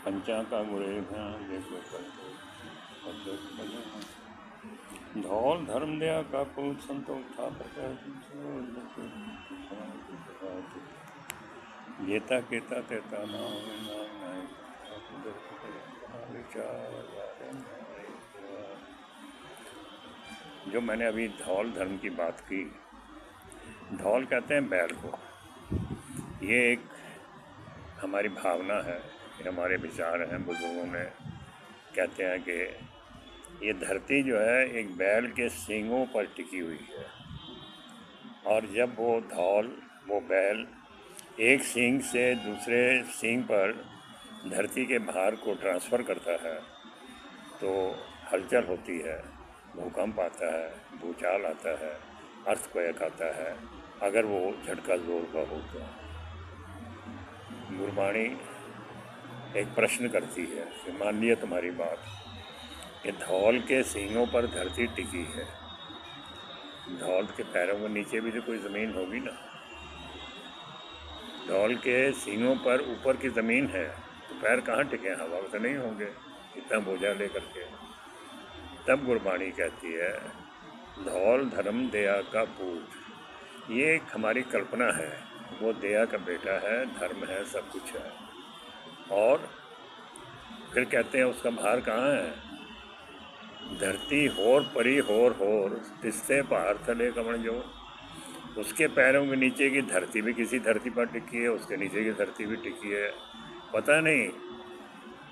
कंचा का गुरे देखो धौल धर्म दया का पूत संतोष था गेता केता तेता जो मैंने अभी धौल धर्म की बात की, धौल कहते हैं बैल को। ये एक हमारी भावना है, हमारे विचार हैं। बुजुर्गों ने कहते हैं कि ये धरती जो है एक बैल के सींगों पर टिकी हुई है, और जब वो बैल एक सींग से दूसरे सींग पर धरती के भार को ट्रांसफ़र करता है तो हलचल होती है, भूकंप आता है, भूचाल आता है, अर्थक्वेक आता है, अगर वो झटका जोर का हो तो। गुरबाणी एक प्रश्न करती है कि मान लिया तुम्हारी बात कि धौल के सींगों पर धरती टिकी है, धौल के पैरों के नीचे भी तो कोई ज़मीन होगी ना। धौल के सींगों पर ऊपर की ज़मीन है तो पैर कहाँ टिके, हवा में तो नहीं होंगे इतना बोझा लेकर के। तब गुरबाणी कहती है धौल धर्म दया का पूत। ये एक हमारी कल्पना है, वो दया का बेटा है, धर्म है, सब कुछ है। और फिर कहते हैं उसका भार कहाँ है, धरती होर परी होर तिस्ते पहाड़ थले कमण जो। उसके पैरों के नीचे की धरती भी किसी धरती पर टिकी है, उसके नीचे की धरती भी टिकी है। पता नहीं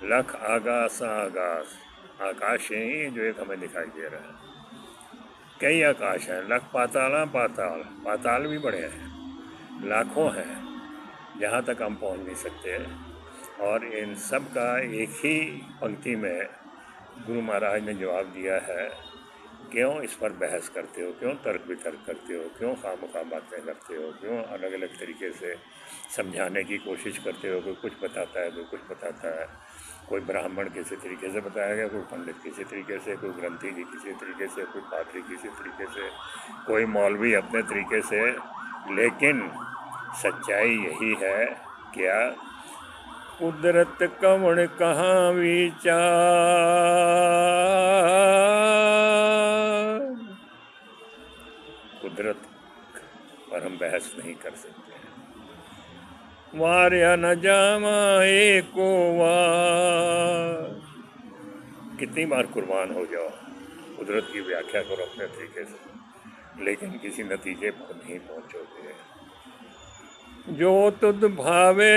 लख आकाश आकाश ही जो एक हमें दिखाई दे रहा है। कई आकाश हैं, लख पाताल भी बड़े हैं, लाखों हैं जहाँ तक हम पहुँच नहीं सकते। और इन सब का एक ही पंक्ति में गुरु महाराज ने जवाब दिया है, क्यों इस पर बहस करते हो, क्यों तर्क वितर्क करते हो, क्यों खामखा बातें करते हो, क्यों अलग अलग तरीके से समझाने की कोशिश करते हो। कोई कुछ बताता है, कोई कुछ बताता है, कोई ब्राह्मण किसी तरीके से बताएगा, कोई पंडित किसी तरीके से, कोई ग्रंथी जी किसी तरीके से, कोई पादरी किसी तरीके से, कोई मौलवी अपने तरीके से। लेकिन सच्चाई यही है, क्या कुदरत कवण कहाँ विचार, कुदरत पर हम बहस नहीं कर सकते। वार या न जामा एको वार, कितनी बार कुर्बान हो जाओ, कुदरत की व्याख्या करो अपने तरीके से, लेकिन किसी नतीजे पर नहीं पहुँचोगे। जो तुद भावे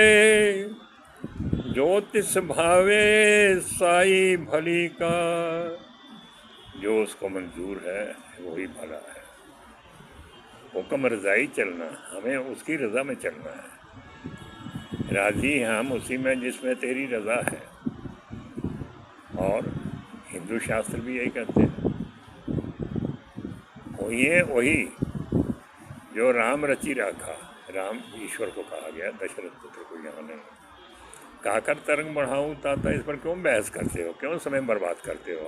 जो तिस भावे साई भली का, जो उसको मंजूर है वही भला है। हुक्म रज़ाई चलना, हमें उसकी रज़ा में चलना है। राज़ी हम उसी में जिसमें तेरी रज़ा है। और हिंदू शास्त्र भी यही कहते हैं, वही जो राम रचि राखा। राम ईश्वर को कहा गया, दशरथ पुत्र को यहाँ नहीं। काकर तरंग बढ़ाऊँ ताता, इस पर क्यों बहस करते हो, क्यों समय बर्बाद करते हो।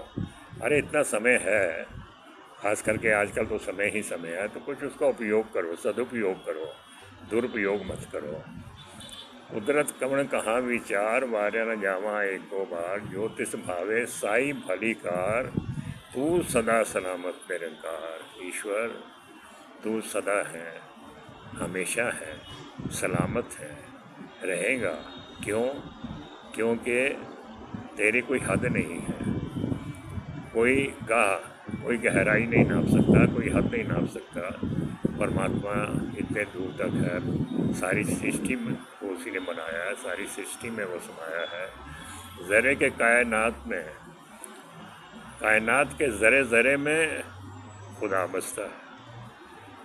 अरे इतना समय है, खास करके आजकल तो समय ही समय है, तो कुछ उसका उपयोग करो, सदुपयोग करो, दुरुपयोग मत करो। कुदरत कवण कहाँ विचार, वार्या न जावा एको बार, जो तिस भावे साई भली कार, तू सदा सलामत निरंकार। ईश्वर तू सदा है, हमेशा है, सलामत है, रहेगा। क्यों? क्योंकि तेरी कोई हद नहीं है, कोई गहराई नहीं नाप सकता, कोई हद नहीं नाप सकता। परमात्मा इतने दूर तक है, सारी सृष्टि में उसी ने बनाया है, सारी सृष्टि में वो समाया है। ज़रे के कायनात के ज़रे ज़रे में खुदा बसता है।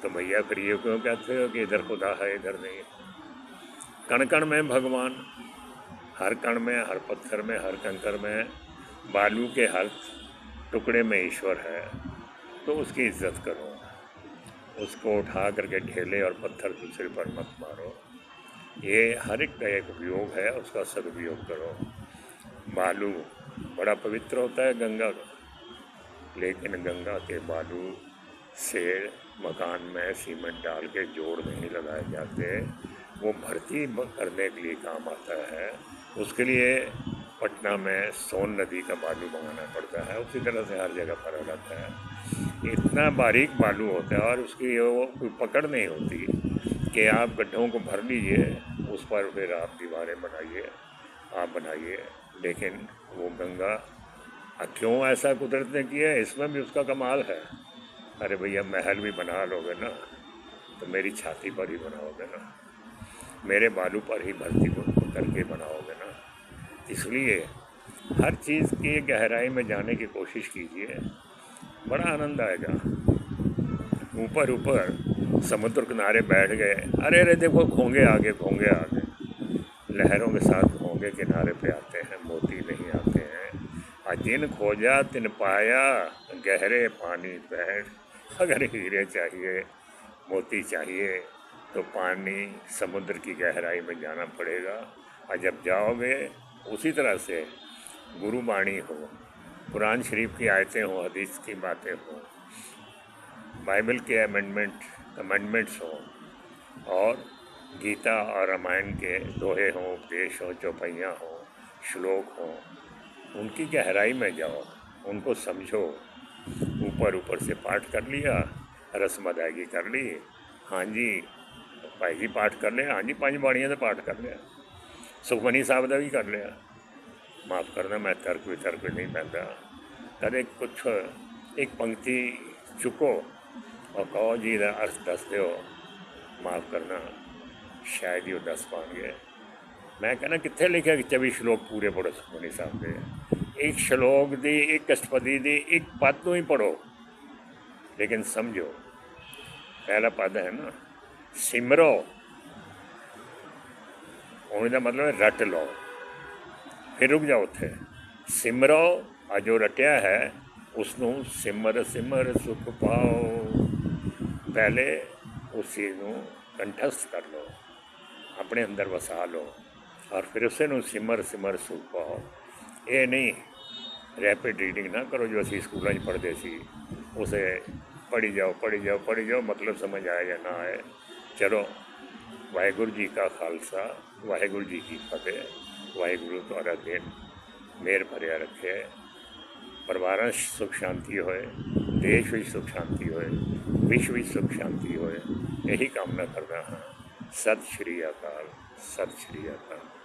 तो भैया फिर ये क्यों कहते हो कि इधर खुदा है इधर नहीं? कण कण में भगवान, हर कण में, हर पत्थर में, हर कंकर में, बालू के हर टुकड़े में ईश्वर है। तो उसकी इज्जत करो, उसको उठा करके ढेले और पत्थर दूसरे पर मत मारो। ये हर एक का एक उपयोग है, उसका सदुपयोग करो। बालू बड़ा पवित्र होता है गंगा का, लेकिन गंगा के बालू से मकान में सीमेंट डाल के जोड़ नहीं लगाए जाते, वो भर्ती करने के लिए काम आता है। उसके लिए पटना में सोन नदी का बालू मंगाना पड़ता है, उसी तरह से हर जगह पर रहता है। इतना बारीक बालू होता है और उसकी वो कोई पकड़ नहीं होती कि आप गड्ढों को भर लीजिए, उस पर फिर आप दीवारें बनाइए, आप बनाइए। लेकिन वो गंगा क्यों ऐसा कुदरत ने किया है, इसमें भी उसका कमाल है। अरे भैया, महल भी बना लोगे ना तो मेरी छाती पर ही बनाओगे ना, मेरे बालू पर ही भर्ती को करके बनाओगे ना। इसलिए हर चीज़ की गहराई में जाने की कोशिश कीजिए, बड़ा आनंद आएगा। ऊपर ऊपर समुद्र किनारे बैठ गए, अरे अरे देखो घोंगे आगे, घोंगे आगे, लहरों के साथ घोंगे किनारे पे आते हैं, मोती नहीं आते हैं। जिन खोजा तिन पाया, गहरे पानी बैठ। अगर हीरे चाहिए, मोती चाहिए तो पानी समुद्र की गहराई में जाना पड़ेगा। और जब जाओगे, उसी तरह से गुरुबाणी हो, कुरान शरीफ की आयतें हो, हदीस की बातें हो, बाइबल के अमेंडमेंट्स हों, और गीता और रामायण के दोहे हों, उपदेश हों, चौपाइयाँ हों, श्लोक हों, उनकी गहराई में जाओ, उनको समझो। ऊपर ऊपर से पाठ कर लिया, रस्म अदायगी कर ली, हाँ जी भाई जी पाठ कर लिया, हाँ जी पंज बाणियां से पाठ कर लिया, सुखमनी साहब का भी कर लिया। माफ़ करना, मैं तर्क वितर्क नहीं पैदा। कदे कुछ एक पंक्ति चुको और कहो जी दा अर्थ दस दो, माफ़ करना शायद ही वो दस पाएंगे। मैं कहना कितने लिखा कि 24 श्लोक पूरे पढ़ो सुखमनी साहब के। एक श्लोक दी, एक अष्टपदी दी, एक पद तो ही पढ़ो, लेकिन समझो। पहला पद है ना, सिमरो, उनका मतलब है रट लो। फिर रुक जाओ थे, सिमरो, आ जो रटिया है उसनों सिमर सिमर सुख पाओ। पहले उस चीज़ को कंठस्थ कर लो, अपने अंदर वसा लो, और फिर उसे नू सिमर सिमर सुख पाओ। ये नहीं रैपिड रीडिंग ना करो जो असी स्कूलों में पढ़ते सी, उसे पढ़ी जाओ पढ़ी जाओ पढ़ी जाओ, मतलब समझ आए या ना आए। चलो, वाहिगुरू जी का खालसा, वाहिगुरू जी की फतेह। वाहिगुरू तुहारा दिन मेहर भरिया रखे, परिवार सुख शांति होए, देश में सुख शांति होए, विश्व में सुख शांति होए, यही कामना करना हाँ। सत श्री अकाल, सत श्री अकाल।